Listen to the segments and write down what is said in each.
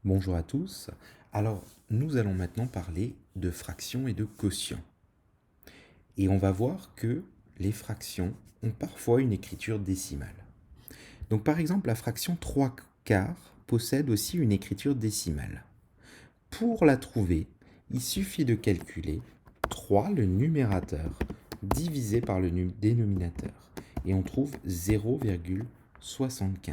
Bonjour à tous. Alors, nous allons maintenant parler de fractions et de quotients. Et on va voir que les fractions ont parfois une écriture décimale. Donc par exemple, la fraction 3 quarts possède aussi une écriture décimale. Pour la trouver, il suffit de calculer 3, le numérateur, divisé par le dénominateur. Et on trouve 0,75.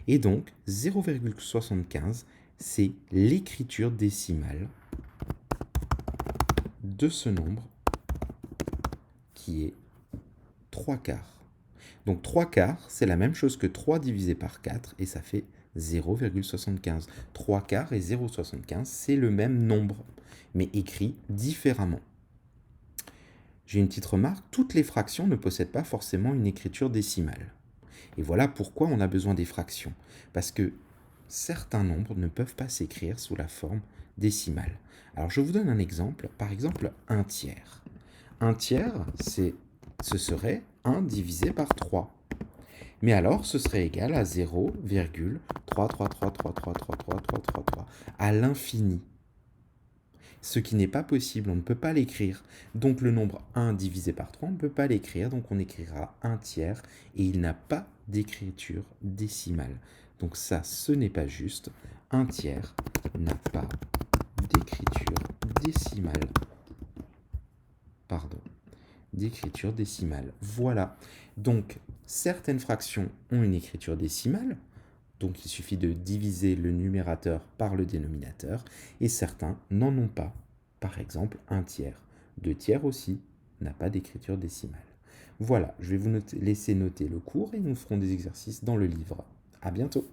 Et donc 0,75, c'est l'écriture décimale de ce nombre qui est 3 quarts. Donc 3 quarts, c'est la même chose que 3 divisé par 4 et ça fait 0,75. 3 quarts et 0,75, c'est le même nombre, mais écrit différemment. J'ai une petite remarque, toutes les fractions ne possèdent pas forcément une écriture décimale. Et voilà pourquoi on a besoin des fractions. Parce que certains nombres ne peuvent pas s'écrire sous la forme décimale. Alors je vous donne un exemple, par exemple 1 tiers. 1 tiers, ce serait 1 divisé par 3. Mais alors, ce serait égal à 0,333333333 à l'infini. Ce qui n'est pas possible, on ne peut pas l'écrire. Donc le nombre 1 divisé par 3, on ne peut pas l'écrire, donc on écrira 1 tiers et il n'a pas d'écriture décimale. Donc ça, ce n'est pas juste. 1 tiers n'a pas d'écriture décimale. Pardon. D'écriture décimale. Voilà. Donc, certaines fractions ont une écriture décimale, donc il suffit de diviser le numérateur par le dénominateur, et certains n'en ont pas. Par exemple, 1 tiers. 2 tiers aussi n'a pas d'écriture décimale. Voilà, je vais vous laisser noter le cours et nous ferons des exercices dans le livre. À bientôt.